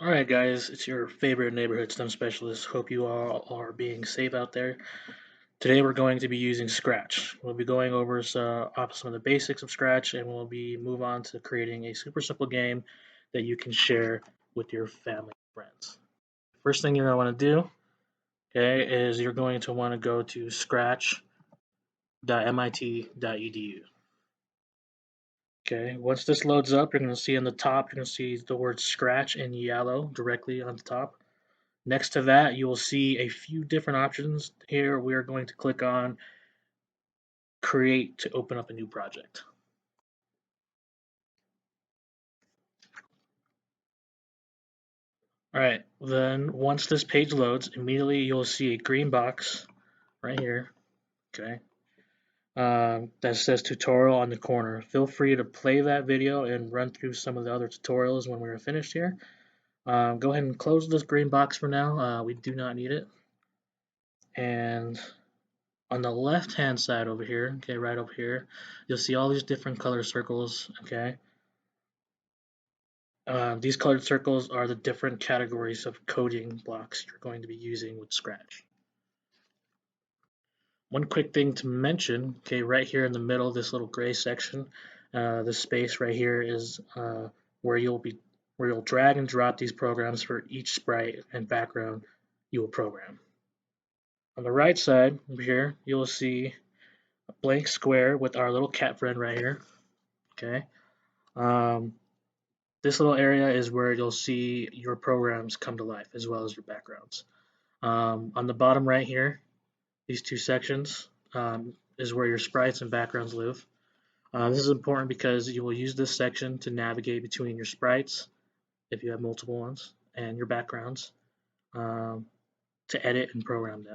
Alright guys, it's your favorite neighborhood STEM specialist. Hope you all are being safe out there. Today we're going to be using Scratch. We'll be going over some of the basics of Scratch and we'll be move on to creating a super simple game that you can share with your family and friends. First thing you're going to want to do, okay, is you're going to want to go to scratch.mit.edu. Okay, once this loads up, you're going to see on the top, you're going to see the word Scratch in yellow directly on the top. Next to that, you will see a few different options. Here, we are going to click on Create to open up a new project. All right, then once this page loads, immediately you'll see a green box right here, okay, that says tutorial on the corner. Feel free to play that video and run through some of the other tutorials when we're finished here. Go ahead and close this green box for now. We do not need it. And on the left hand side over here, okay, right over here, you'll see all these different color circles, okay. These colored circles are the different categories of coding blocks you're going to be using with Scratch. One quick thing to mention, okay, right here in the middle, this little gray section, this space right here is where you'll drag and drop these programs for each sprite and background you will program. On the right side over here, you'll see a blank square with our little cat friend right here. Okay. This little area is where you'll see your programs come to life as well as your backgrounds. On the bottom right here, these two sections is where your sprites and backgrounds live. This is important because you will use this section to navigate between your sprites, if you have multiple ones, and your backgrounds to edit and program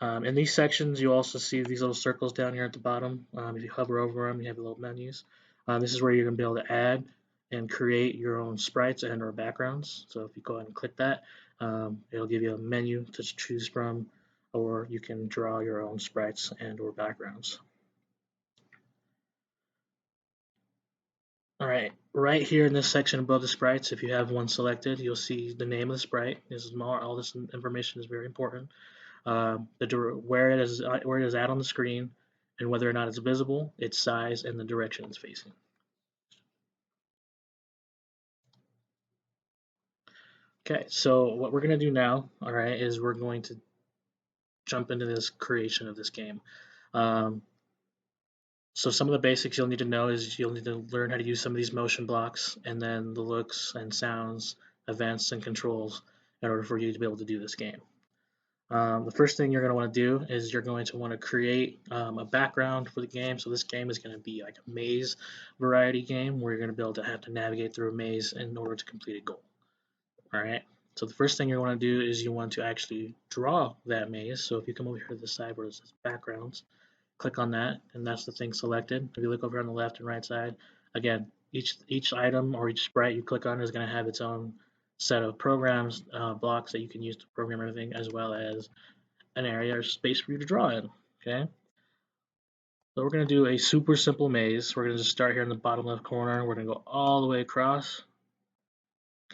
them. In these sections, you also see these little circles down here at the bottom. If you hover over them, you have little menus. This is where you're going to be able to add and create your own sprites and or backgrounds. So if you go ahead and click that, it'll give you a menu to choose from, or you can draw your own sprites and or backgrounds. All right here in this section above the sprites, if you have one selected, you'll see the name of the sprite. All this information is very important. Where it is at on the screen, and whether or not it's visible, its size, and the direction it's facing. Okay, so what we're going to do now, all right, is we're going to jump into this creation of this game. So some of the basics you'll need to know is you'll need to learn how to use some of these motion blocks, and then the looks and sounds, events, and controls in order for you to be able to do this game. The first thing you're going to want to do is you're going to want to create a background for the game. So this game is going to be like a maze variety game where you're going to be able to have to navigate through a maze in order to complete a goal. All right. So the first thing you want to do is you want to actually draw that maze. So if you come over here to the side where it says backgrounds, click on that, and that's the thing selected. If you look over on the left and right side, again, each item or each sprite you click on is going to have its own set of programs, blocks that you can use to program everything, as well as an area or space for you to draw in. Okay. So we're going to do a super simple maze. We're going to just start here in the bottom left corner. We're going to go all the way across.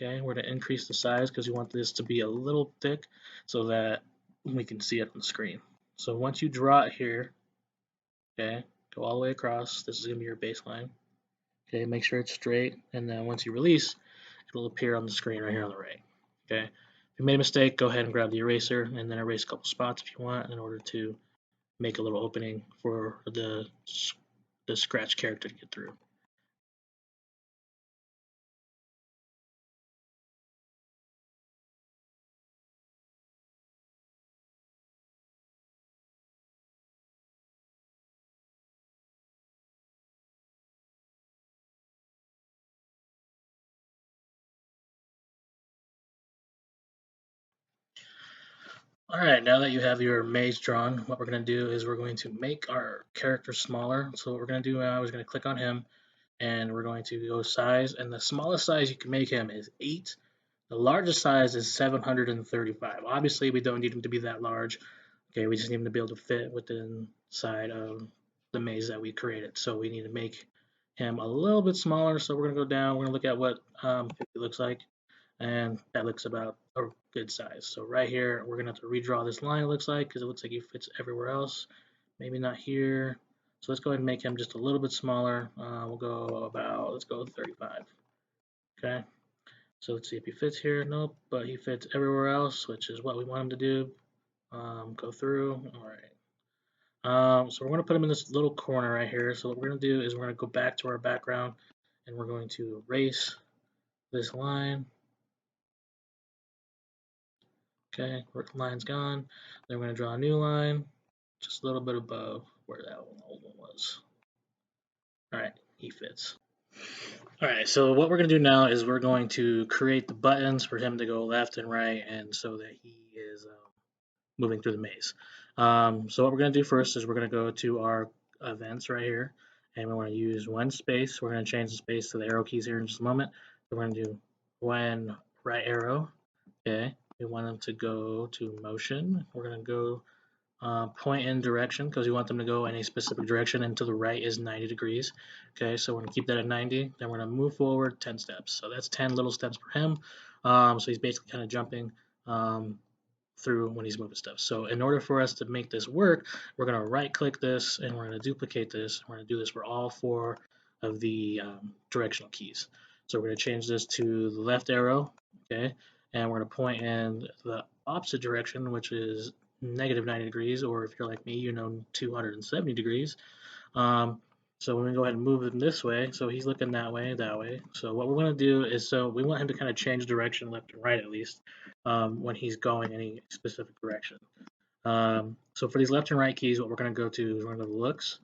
Okay, we're going to increase the size because we want this to be a little thick so that we can see it on the screen. So once you draw it here, okay, go all the way across. This is going to be your baseline. Okay, make sure it's straight, and then once you release, it'll appear on the screen right here on the right. Okay, if you made a mistake, go ahead and grab the eraser and then erase a couple spots if you want in order to make a little opening for the Scratch character to get through. All right, now that you have your maze drawn, what we're going to do is we're going to make our character smaller. So what we're going to do now is going to click on him, and we're going to go size, and the smallest size you can make him is 8. The largest size is 735. Obviously, we don't need him to be that large. Okay, we just need him to be able to fit within side of the maze that we created. So we need to make him a little bit smaller. So we're going to go down. We're going to look at what 50 looks like. and that looks about a good size. So right here, we're gonna have to redraw this line, it looks like, because it looks like he fits everywhere else. Maybe not here. So let's go ahead and make him just a little bit smaller. We'll go about, let's go 35. Okay. So let's see if he fits here. Nope, but he fits everywhere else, which is what we want him to do. Go through. All right. So we're going to put him in this little corner right here. So what we're going to do is we're going to go back to our background and we're going to erase this line. Okay, line's gone. Then we're going to draw a new line just a little bit above where that old one was. All right, he fits. All right, so what we're going to do now is we're going to create the buttons for him to go left and right, and so that he is moving through the maze. So what we're going to do first is we're going to go to our events right here, and we want to use one space. We're going to change the space to the arrow keys here in just a moment. So we're going to do when right arrow. Okay, we want them to go to motion. We're going to go point in direction because we want them to go in a specific direction, and to the right is 90 degrees. Okay, so we're going to keep that at 90. Then we're going to move forward 10 steps. So that's 10 little steps for him. So he's basically kind of jumping through when he's moving stuff. So in order for us to make this work, we're going to right click this and we're going to duplicate this. We're going to do this for all 4 of the directional keys. So we're going to change this to the left arrow, okay, and we're going to point in the opposite direction, which is negative 90 degrees, or if you're like me, you know 270 degrees. So we're going to go ahead and move him this way. So he's looking that way, that way. So what we're going to do is, so we want him to kind of change direction left and right at least when he's going any specific direction. So for these left and right keys, what we're going to go to is we're going to go to looks.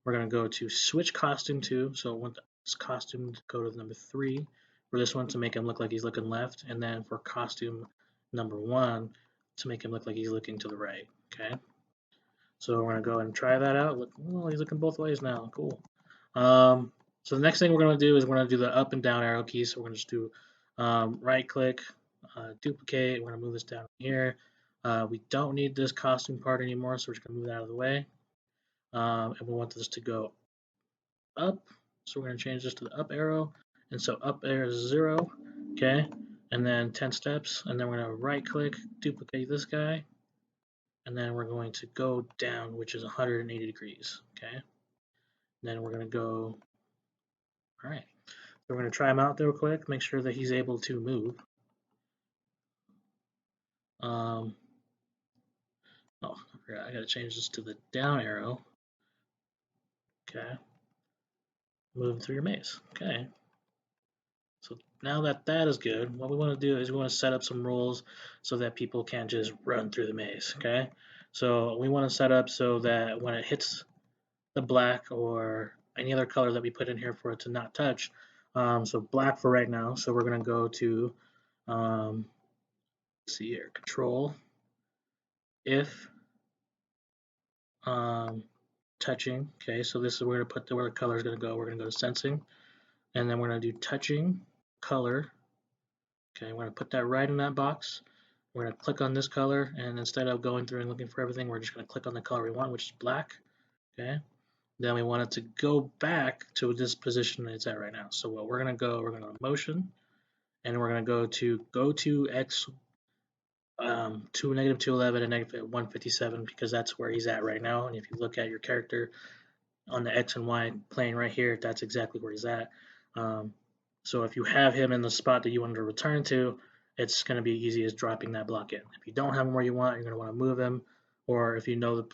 We're going to go to switch costume to. So I want this costume to go to number 3 for this one to make him look like he's looking left. And then for costume number 1 to make him look like he's looking to the right. Okay. So we're going to go and try that out. Look, oh, he's looking both ways now. Cool. So the next thing we're going to do is we're going to do the up and down arrow keys. So we're going to just do right click, duplicate. We're going to move this down here. We don't need this costume part anymore, so we're just going to move that out of the way. And we want this to go up. So we're going to change this to the up arrow. And so up arrow is 0. Okay. And then 10 steps. And then we're going to right click, duplicate this guy. And then we're going to go down, which is 180 degrees. Okay. And then we're going to go, all right. So we're going to try him out real quick, make sure that he's able to move. Oh, I forgot. I got to change this to the down arrow. Okay. Moving through your maze. Okay. So now that that is good, what we want to do is we want to set up some rules so that people can't just run through the maze. Okay. So we want to set up so that when it hits the black or any other color that we put in here for it to not touch. So black for right now. So we're going to go to, let's see here, control, if touching. Okay, so this is where to put where the color is going to go. We're going to go to sensing, and then we're going to do touching color. Okay, we're going to put that right in that box. We're going to click on this color, and instead of going through and looking for everything, we're just going to click on the color we want, which is black. Okay. Then we want it to go back to this position it's at right now. So what we're going to go to motion, and we're going to go to X to negative 211 and negative 157 because that's where he's at right now. And if you look at your character on the X and Y plane right here, that's exactly where he's at. So if you have him in the spot that you want to return to, it's going to be easy as dropping that block in. If you don't have him where you want, you're going to want to move him, or if you know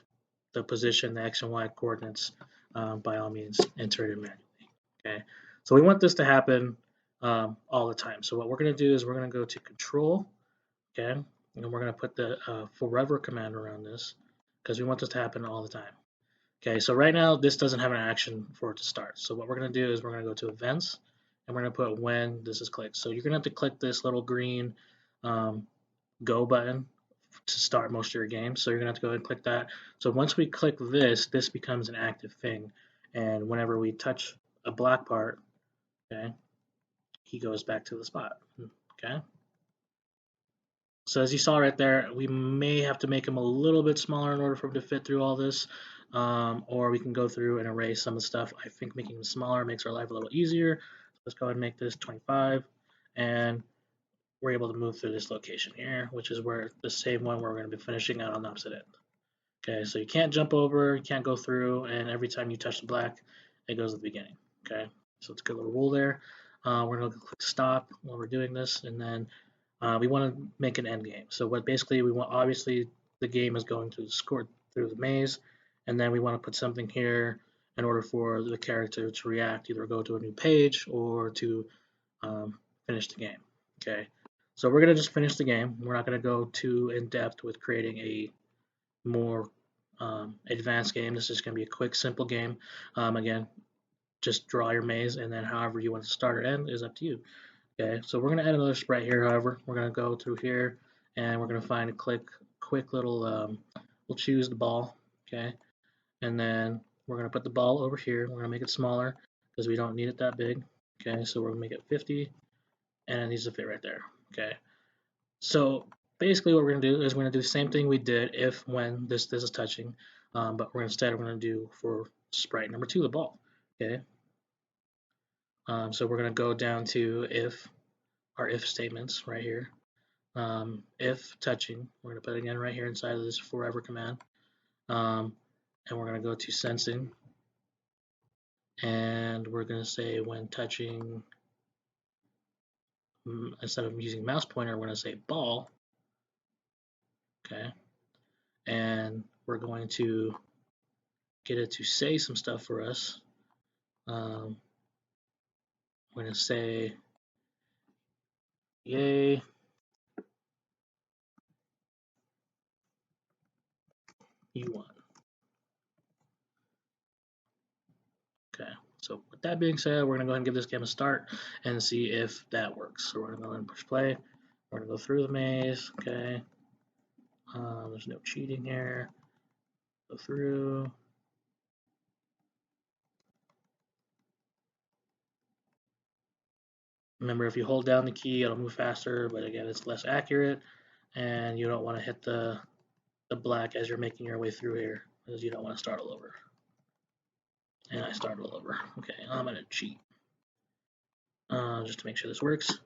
the position, the X and Y coordinates, by all means, enter it in manually. Okay, so we want this to happen all the time. So what we're going to do is we're going to go to Control, okay, and we're going to put the forever command around this because we want this to happen all the time. Okay, so right now this doesn't have an action for it to start. So what we're going to do is we're going to go to Events, and we're going to put when this is clicked. So you're going to have to click this little green Go button to start most of your games. So you're going to have to go ahead and click that. So once we click this, this becomes an active thing. And whenever we touch a black part, okay, he goes back to the spot. Okay. So as you saw right there, we may have to make him a little bit smaller in order for him to fit through all this. Or we can go through and erase some of the stuff. I think making him smaller makes our life a little easier. Let's go ahead and make this 25. And we're able to move through this location here, which is where the same one where we're going to be finishing out on the opposite end. Okay, so you can't jump over, you can't go through, and every time you touch the black, it goes to the beginning. Okay, so it's a good little rule there. We're going to click stop while we're doing this, and then we want to make an end game. So what basically we want, obviously the game is going through the maze, and then we want to put something here in order for the character to react, either go to a new page or to finish the game. Okay, so we're going to just finish the game. We're not going to go too in depth with creating a more advanced game. This is going to be a quick, simple game. Again, just draw your maze, and then however you want to start or end is up to you. Okay, so we're going to add another sprite here. However, we're going to go through here, and we're going to find a quick little. We'll choose the ball. Okay, and then we're going to put the ball over here. We're going to make it smaller because we don't need it that big. Okay, so we're going to make it 50, and it needs to fit right there. Okay, so basically what we're going to do is we're going to do the same thing we did if when this is touching, but instead we're going to do for sprite number 2, the ball. Okay, so we're going to go down to our if statements right here. If touching, we're going to put it again right here inside of this forever command, and we're going to go to sensing, and we're going to say when touching, instead of using mouse pointer, we're going to say ball. Okay, and we're going to get it to say some stuff for us. We're going to say yay, you won. Okay, so with that being said, we're going to go ahead and give this game a start and see if that works. So we're going to go ahead and push play. We're going to go through the maze. Okay, there's no cheating here. Go through. Remember, if you hold down the key, it'll move faster, but again, it's less accurate, and you don't want to hit the black as you're making your way through here, because you don't want to start all over. And I start all over. Okay, I'm going to cheat. Just to make sure this works.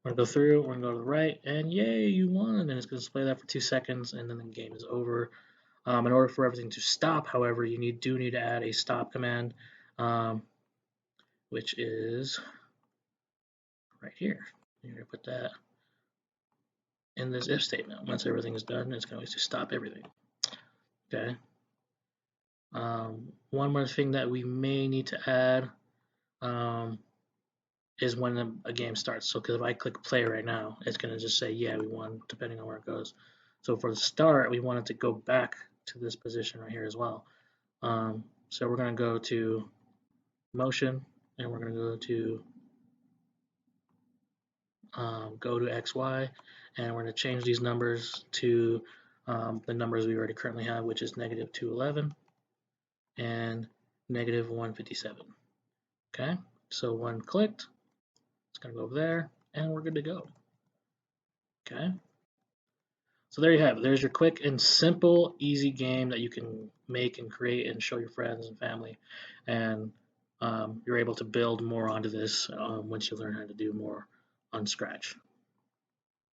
We're going to go through, we're going to go to the right, and yay, you won, and it's going to display that for 2 seconds, and then the game is over. In order for everything to stop, however, you do need to add a stop command, which is right here. You're going to put that in this if statement. Once everything is done, it's going to stop everything. Okay. One more thing that we may need to add is when a game starts. So, because if I click play right now, it's going to just say, yeah, we won, depending on where it goes. So for the start, we want it to go back to this position right here as well. So we're going to go to motion, and we're going to go to XY, and we're going to change these numbers to the numbers we already currently have, which is negative 211 and negative 157. Okay, so when clicked, it's going to go over there, and we're good to go. Okay, so there you have it. There's your quick and simple, easy game that you can make and create and show your friends and family, and you're able to build more onto this once you learn how to do more on Scratch.